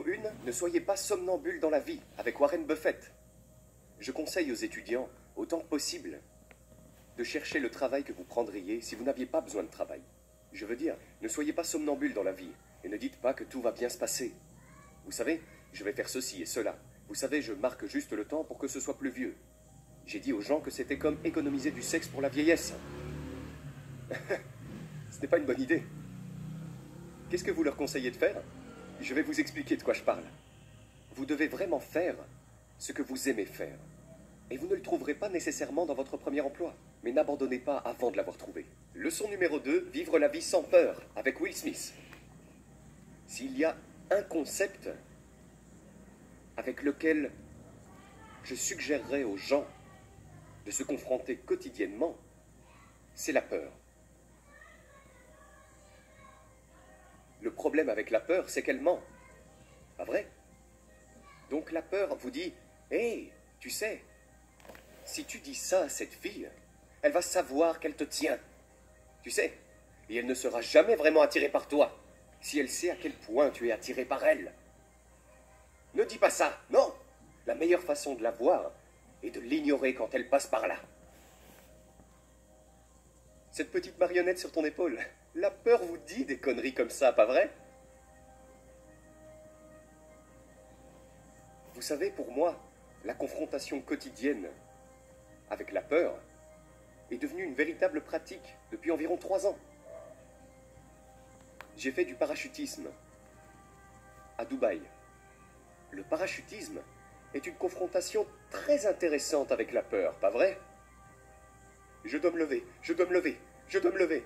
Numéro 1, ne soyez pas somnambule dans la vie, avec Warren Buffett. Je conseille aux étudiants, autant que possible, de chercher le travail que vous prendriez si vous n'aviez pas besoin de travail. Je veux dire, ne soyez pas somnambule dans la vie, et ne dites pas que tout va bien se passer. Vous savez, je vais faire ceci et cela. Vous savez, je marque juste le temps pour que ce soit plus vieux. J'ai dit aux gens que c'était comme économiser du sexe pour la vieillesse. Ce n'est pas une bonne idée. Qu'est-ce que vous leur conseillez de faire? Je vais vous expliquer de quoi je parle. Vous devez vraiment faire ce que vous aimez faire. Et vous ne le trouverez pas nécessairement dans votre premier emploi. Mais n'abandonnez pas avant de l'avoir trouvé. Leçon numéro 2, vivre la vie sans peur, avec Will Smith. S'il y a un concept avec lequel je suggérerais aux gens de se confronter quotidiennement, c'est la peur. Le problème avec la peur, c'est qu'elle ment. Pas vrai? Donc la peur vous dit, « Hé, tu sais, si tu dis ça à cette fille, elle va savoir qu'elle te tient. Tu sais, et elle ne sera jamais vraiment attirée par toi, si elle sait à quel point tu es attiré par elle. Ne dis pas ça, non! La meilleure façon de la voir est de l'ignorer quand elle passe par là. » Cette petite marionnette sur ton épaule, la peur vous dit des conneries comme ça, pas vrai? Vous savez, pour moi, la confrontation quotidienne avec la peur est devenue une véritable pratique depuis environ 3 ans. J'ai fait du parachutisme à Dubaï. Le parachutisme est une confrontation très intéressante avec la peur, pas vrai? Je dois me lever, je dois me lever, je dois me lever.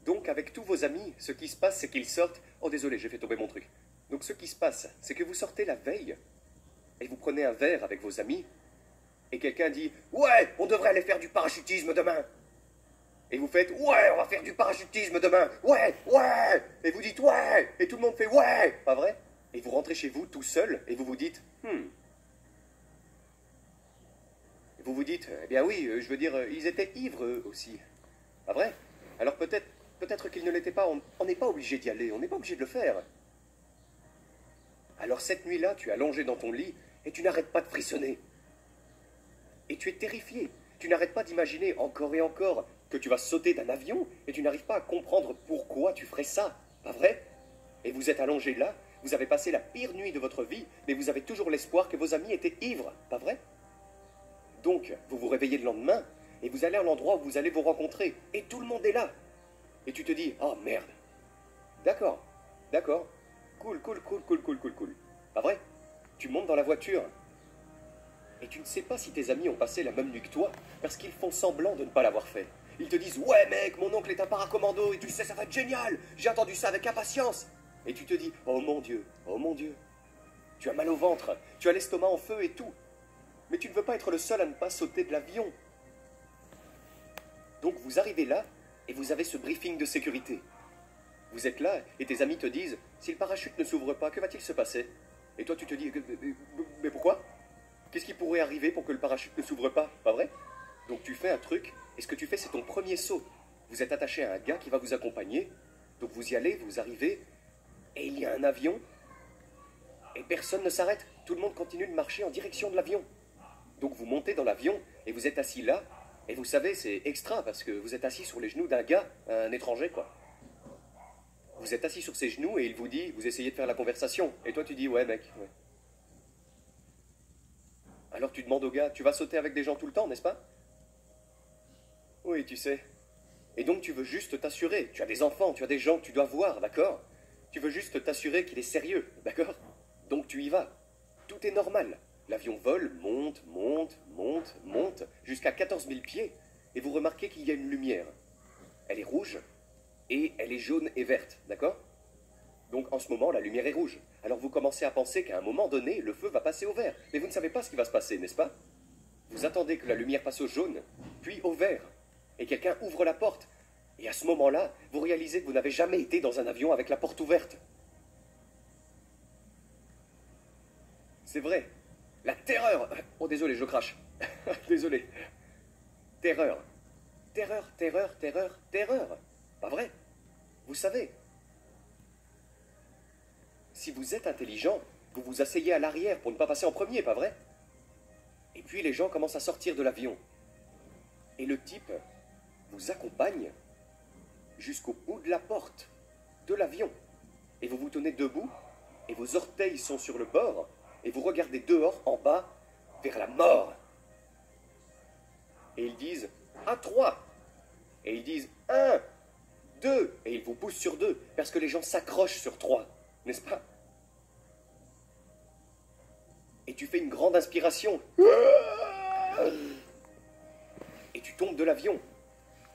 Donc, avec tous vos amis, ce qui se passe, c'est qu'ils sortent... Oh, désolé, j'ai fait tomber mon truc. Donc, ce qui se passe, c'est que vous sortez la veille, et vous prenez un verre avec vos amis, et quelqu'un dit « Ouais, on devrait aller faire du parachutisme demain !» Et vous faites « Ouais, on va faire du parachutisme demain ! Ouais, ouais !» Et vous dites « Ouais !» Et tout le monde fait « Ouais !» Pas vrai? Et vous rentrez chez vous tout seul, et vous vous dites « Vous vous dites, eh bien oui, je veux dire, ils étaient ivres eux aussi. Pas vrai? Alors peut-être qu'ils ne l'étaient pas, on n'est pas obligé d'y aller, on n'est pas obligé de le faire. Alors cette nuit-là, tu es allongé dans ton lit et tu n'arrêtes pas de frissonner. Et tu es terrifié, tu n'arrêtes pas d'imaginer encore et encore que tu vas sauter d'un avion et tu n'arrives pas à comprendre pourquoi tu ferais ça. Pas vrai? Et vous êtes allongé là, vous avez passé la pire nuit de votre vie, mais vous avez toujours l'espoir que vos amis étaient ivres. Pas vrai? Donc, vous vous réveillez le lendemain, et vous allez à l'endroit où vous allez vous rencontrer, et tout le monde est là. Et tu te dis, oh merde. D'accord, d'accord, cool. Pas vrai? Tu montes dans la voiture, et tu ne sais pas si tes amis ont passé la même nuit que toi, parce qu'ils font semblant de ne pas l'avoir fait. Ils te disent, ouais mec, mon oncle est un paracommando, et tu sais, ça va être génial, j'ai attendu ça avec impatience. Et tu te dis, oh mon Dieu, tu as mal au ventre, tu as l'estomac en feu et tout. Mais tu ne veux pas être le seul à ne pas sauter de l'avion. Donc vous arrivez là, et vous avez ce briefing de sécurité. Vous êtes là, et tes amis te disent, si le parachute ne s'ouvre pas, que va-t-il se passer? Et toi tu te dis, mais pourquoi? Qu'est-ce qui pourrait arriver pour que le parachute ne s'ouvre pas? Pas vrai? Donc tu fais un truc, et ce que tu fais c'est ton premier saut. Vous êtes attaché à un gars qui va vous accompagner, donc vous y allez, vous arrivez, et il y a un avion, et personne ne s'arrête. Tout le monde continue de marcher en direction de l'avion. Donc vous montez dans l'avion, et vous êtes assis là, et vous savez, c'est extra, parce que vous êtes assis sur les genoux d'un gars, un étranger, quoi. Vous êtes assis sur ses genoux, et il vous dit, vous essayez de faire la conversation, et toi tu dis, ouais mec, ouais. Alors tu demandes au gars, tu vas sauter avec des gens tout le temps, n'est-ce pas? Oui, tu sais. Et donc tu veux juste t'assurer, tu as des enfants, tu as des gens que tu dois voir, d'accord? Tu veux juste t'assurer qu'il est sérieux, d'accord? Donc tu y vas. Tout est normal. L'avion vole, monte, jusqu'à 14 000 pieds, et vous remarquez qu'il y a une lumière. Elle est rouge, et elle est jaune et verte, d'accord? Donc en ce moment, la lumière est rouge. Alors vous commencez à penser qu'à un moment donné, le feu va passer au vert. Mais vous ne savez pas ce qui va se passer, n'est-ce pas? Vous attendez que la lumière passe au jaune, puis au vert, et quelqu'un ouvre la porte. Et à ce moment-là, vous réalisez que vous n'avez jamais été dans un avion avec la porte ouverte. C'est vrai. La terreur. Oh, désolé, je crache. Désolé. Terreur. Terreur. Pas vrai? Vous savez. si vous êtes intelligent, vous vous asseyez à l'arrière pour ne pas passer en premier, pas vrai? Et puis les gens commencent à sortir de l'avion. Et le type vous accompagne jusqu'au bout de la porte de l'avion. Et vous vous tenez debout, et vos orteils sont sur le bord, et vous regardez dehors, en bas, vers la mort. Et ils disent « à 3 ». Et ils disent « 1, 2 ». Et ils vous poussent sur 2, parce que les gens s'accrochent sur 3, n'est-ce pas? Et tu fais une grande inspiration. Et tu tombes de l'avion.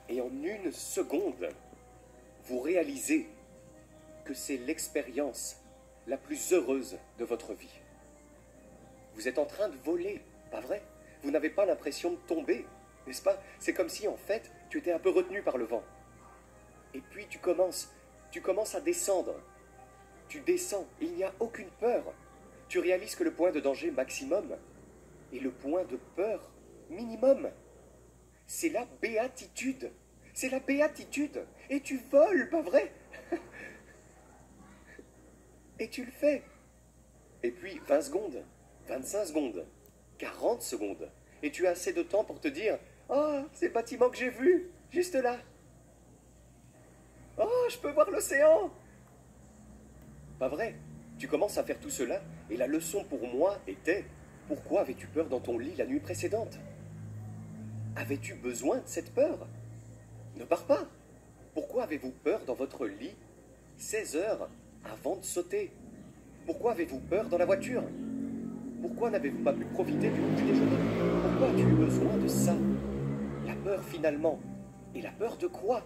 Et en une seconde, vous réalisez que c'est l'expérience la plus heureuse de votre vie. Vous êtes en train de voler, pas vrai? Vous n'avez pas l'impression de tomber, n'est-ce pas? C'est comme si, en fait, tu étais un peu retenu par le vent. Et puis tu commences à descendre. Tu descends, il n'y a aucune peur. Tu réalises que le point de danger maximum et le point de peur minimum, c'est la béatitude. C'est la béatitude. Et tu voles, pas vrai? Et tu le fais. Et puis 20 secondes, 25 secondes, 40 secondes. Et tu as assez de temps pour te dire « Oh, c'est le bâtiment que j'ai vu, juste là. Oh, je peux voir l'océan !» Pas vrai? Tu commences à faire tout cela, et la leçon pour moi était « Pourquoi avais-tu peur dans ton lit la nuit précédente? Avais-tu besoin de cette peur? Ne pars pas. Pourquoi avez-vous peur dans votre lit 16 heures avant de sauter? Pourquoi avez-vous peur dans la voiture? Pourquoi n'avez-vous pas pu profiter du petit déjeuner? Pourquoi as-tu eu besoin de ça? La peur finalement. Et la peur de quoi?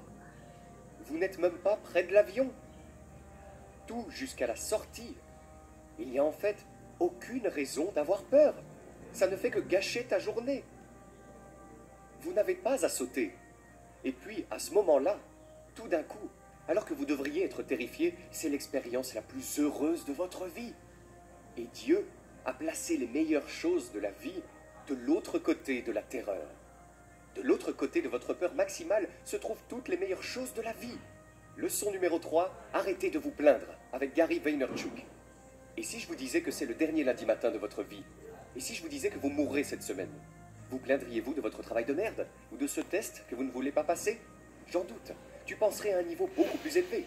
Vous n'êtes même pas près de l'avion. Tout jusqu'à la sortie. Il n'y a en fait aucune raison d'avoir peur. Ça ne fait que gâcher ta journée. Vous n'avez pas à sauter. Et puis, à ce moment-là, tout d'un coup, alors que vous devriez être terrifié, c'est l'expérience la plus heureuse de votre vie. Et Dieu a placé les meilleures choses de la vie de l'autre côté de la terreur. De l'autre côté de votre peur maximale se trouvent toutes les meilleures choses de la vie. Leçon numéro 3, arrêtez de vous plaindre, avec Gary Vaynerchuk. Et si je vous disais que c'est le dernier lundi matin de votre vie? Et si je vous disais que vous mourrez cette semaine? Vous plaindriez-vous de votre travail de merde? Ou de ce test que vous ne voulez pas passer? J'en doute. Tu penserais à un niveau beaucoup plus élevé.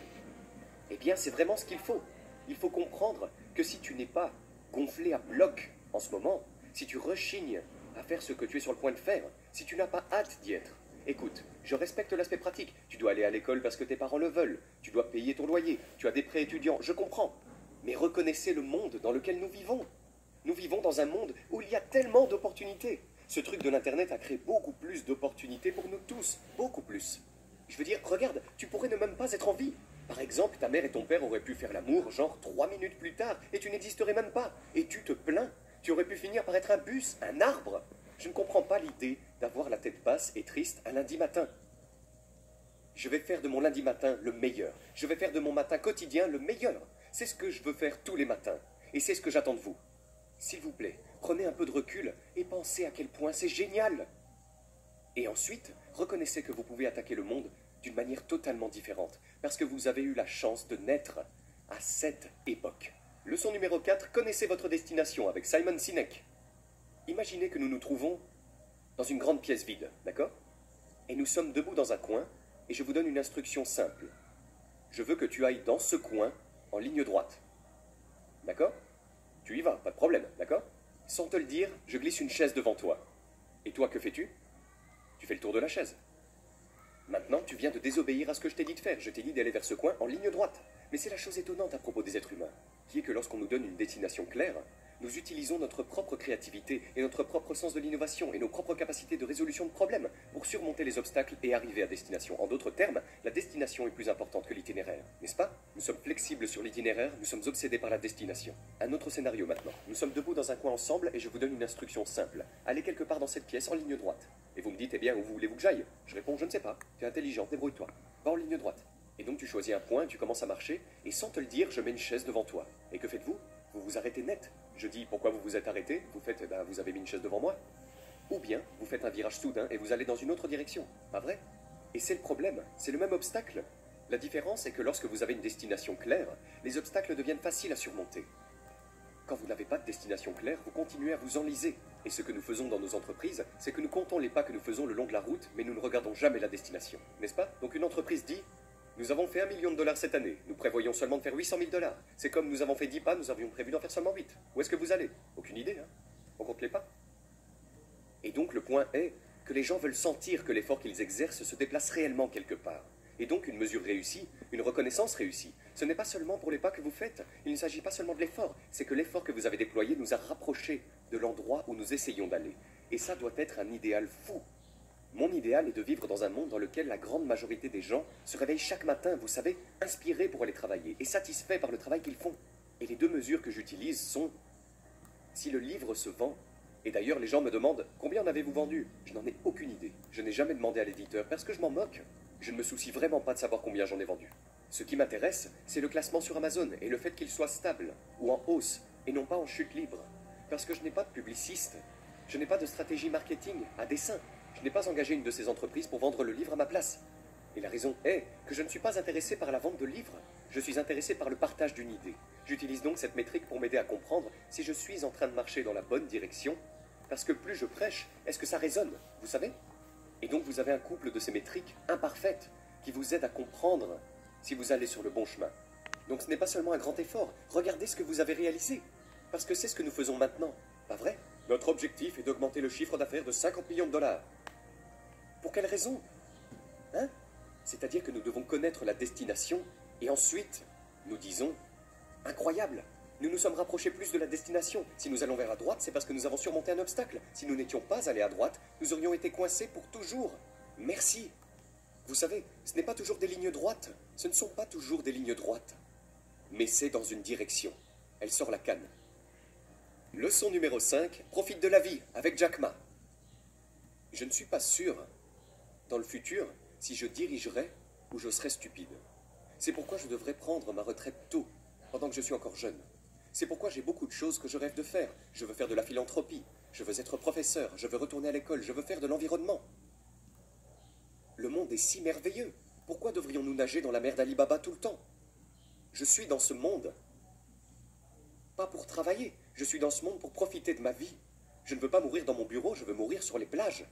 Eh bien, c'est vraiment ce qu'il faut. Il faut comprendre que si tu n'es pas gonflé à bloc en ce moment, si tu rechignes à faire ce que tu es sur le point de faire, si tu n'as pas hâte d'y être, écoute, je respecte l'aspect pratique. Tu dois aller à l'école parce que tes parents le veulent. Tu dois payer ton loyer. Tu as des prêts étudiants. Je comprends. Mais reconnaissez le monde dans lequel nous vivons. Nous vivons dans un monde où il y a tellement d'opportunités. Ce truc de l'Internet a créé beaucoup plus d'opportunités pour nous tous. Beaucoup plus. Je veux dire, regarde, tu pourrais ne même pas être en vie. Par exemple, ta mère et ton père auraient pu faire l'amour, genre 3 minutes plus tard, et tu n'existerais même pas. Et tu te plains. Tu aurais pu finir par être un bus, un arbre. Je ne comprends pas l'idée d'avoir la tête basse et triste un lundi matin. Je vais faire de mon lundi matin le meilleur. Je vais faire de mon matin quotidien le meilleur. C'est ce que je veux faire tous les matins. Et c'est ce que j'attends de vous. S'il vous plaît, prenez un peu de recul et pensez à quel point c'est génial. Et ensuite, reconnaissez que vous pouvez attaquer le monde d'une manière totalement différente, parce que vous avez eu la chance de naître à cette époque. Leçon numéro 4, connaissez votre destination avec Simon Sinek. Imaginez que nous nous trouvons dans une grande pièce vide, d'accord? Et nous sommes debout dans un coin, et je vous donne une instruction simple. Je veux que tu ailles dans ce coin en ligne droite. D'accord? Tu y vas, pas de problème, d'accord? Sans te le dire, je glisse une chaise devant toi. Et toi, que fais-tu? Tu fais le tour de la chaise. Maintenant, tu viens de désobéir à ce que je t'ai dit de faire. Je t'ai dit d'aller vers ce coin en ligne droite. Mais c'est la chose étonnante à propos des êtres humains, qui est que lorsqu'on nous donne une destination claire, nous utilisons notre propre créativité et notre propre sens de l'innovation et nos propres capacités de résolution de problèmes pour surmonter les obstacles et arriver à destination. En d'autres termes, la destination est plus importante que l'itinéraire, n'est-ce pas? Nous sommes flexibles sur l'itinéraire, nous sommes obsédés par la destination. Un autre scénario maintenant. Nous sommes debout dans un coin ensemble et je vous donne une instruction simple. Allez quelque part dans cette pièce en ligne droite. Et vous me dites, eh bien, où voulez-vous que j'aille? Je réponds, je ne sais pas. Tu es intelligent, débrouille-toi. Va en ligne droite. Et donc tu choisis un point, tu commences à marcher, et sans te le dire, je mets une chaise devant toi. Et que faites-vous? Vous vous arrêtez net. Je dis, pourquoi vous vous êtes arrêté? Vous faites, eh ben, vous avez mis une chaise devant moi. Ou bien, vous faites un virage soudain et vous allez dans une autre direction. Pas vrai? Et c'est le problème, c'est le même obstacle. La différence est que lorsque vous avez une destination claire, les obstacles deviennent faciles à surmonter. Quand vous n'avez pas de destination claire, vous continuez à vous enliser. Et ce que nous faisons dans nos entreprises, c'est que nous comptons les pas que nous faisons le long de la route, mais nous ne regardons jamais la destination. N'est-ce pas? Donc une entreprise dit: nous avons fait 1 million de dollars cette année, nous prévoyons seulement de faire 800 000 dollars. C'est comme nous avons fait 10 pas, nous avions prévu d'en faire seulement 8. Où est-ce que vous allez? Aucune idée, hein? On compte les pas. Et donc le point est que les gens veulent sentir que l'effort qu'ils exercent se déplace réellement quelque part. Et donc une mesure réussie, une reconnaissance réussie, ce n'est pas seulement pour les pas que vous faites, il ne s'agit pas seulement de l'effort, c'est que l'effort que vous avez déployé nous a rapprochés de l'endroit où nous essayons d'aller. Et ça doit être un idéal fou. Mon idéal est de vivre dans un monde dans lequel la grande majorité des gens se réveillent chaque matin, vous savez, inspirés pour aller travailler et satisfaits par le travail qu'ils font. Et les deux mesures que j'utilise sont: si le livre se vend, et d'ailleurs les gens me demandent: combien en avez-vous vendu? Je n'en ai aucune idée. Je n'ai jamais demandé à l'éditeur parce que je m'en moque. Je ne me soucie vraiment pas de savoir combien j'en ai vendu. Ce qui m'intéresse, c'est le classement sur Amazon et le fait qu'il soit stable ou en hausse et non pas en chute libre. Parce que je n'ai pas de publiciste, je n'ai pas de stratégie marketing à dessein. Je n'ai pas engagé une de ces entreprises pour vendre le livre à ma place. Et la raison est que je ne suis pas intéressé par la vente de livres, je suis intéressé par le partage d'une idée. J'utilise donc cette métrique pour m'aider à comprendre si je suis en train de marcher dans la bonne direction, parce que plus je prêche, est-ce que ça résonne, vous savez? Et donc vous avez un couple de ces métriques imparfaites qui vous aident à comprendre si vous allez sur le bon chemin. Donc ce n'est pas seulement un grand effort, regardez ce que vous avez réalisé, parce que c'est ce que nous faisons maintenant, pas vrai? Notre objectif est d'augmenter le chiffre d'affaires de 50 millions de dollars. Pour quelle raison? Hein? C'est-à-dire que nous devons connaître la destination, et ensuite, nous disons: incroyable, nous nous sommes rapprochés plus de la destination. Si nous allons vers à droite, c'est parce que nous avons surmonté un obstacle. Si nous n'étions pas allés à droite, nous aurions été coincés pour toujours. Merci. Vous savez, ce n'est pas toujours des lignes droites. Ce ne sont pas toujours des lignes droites. Mais c'est dans une direction. Elle sort la canne. Leçon numéro 5, profite de la vie, avec Jack Ma. Je ne suis pas sûr, dans le futur, si je dirigerai ou je serai stupide. C'est pourquoi je devrais prendre ma retraite tôt, pendant que je suis encore jeune. C'est pourquoi j'ai beaucoup de choses que je rêve de faire. Je veux faire de la philanthropie, je veux être professeur, je veux retourner à l'école, je veux faire de l'environnement. Le monde est si merveilleux. Pourquoi devrions-nous nager dans la mer d'Ali Baba tout le temps? Je suis dans ce monde, pas pour travailler. Je suis dans ce monde pour profiter de ma vie. Je ne veux pas mourir dans mon bureau, je veux mourir sur les plages.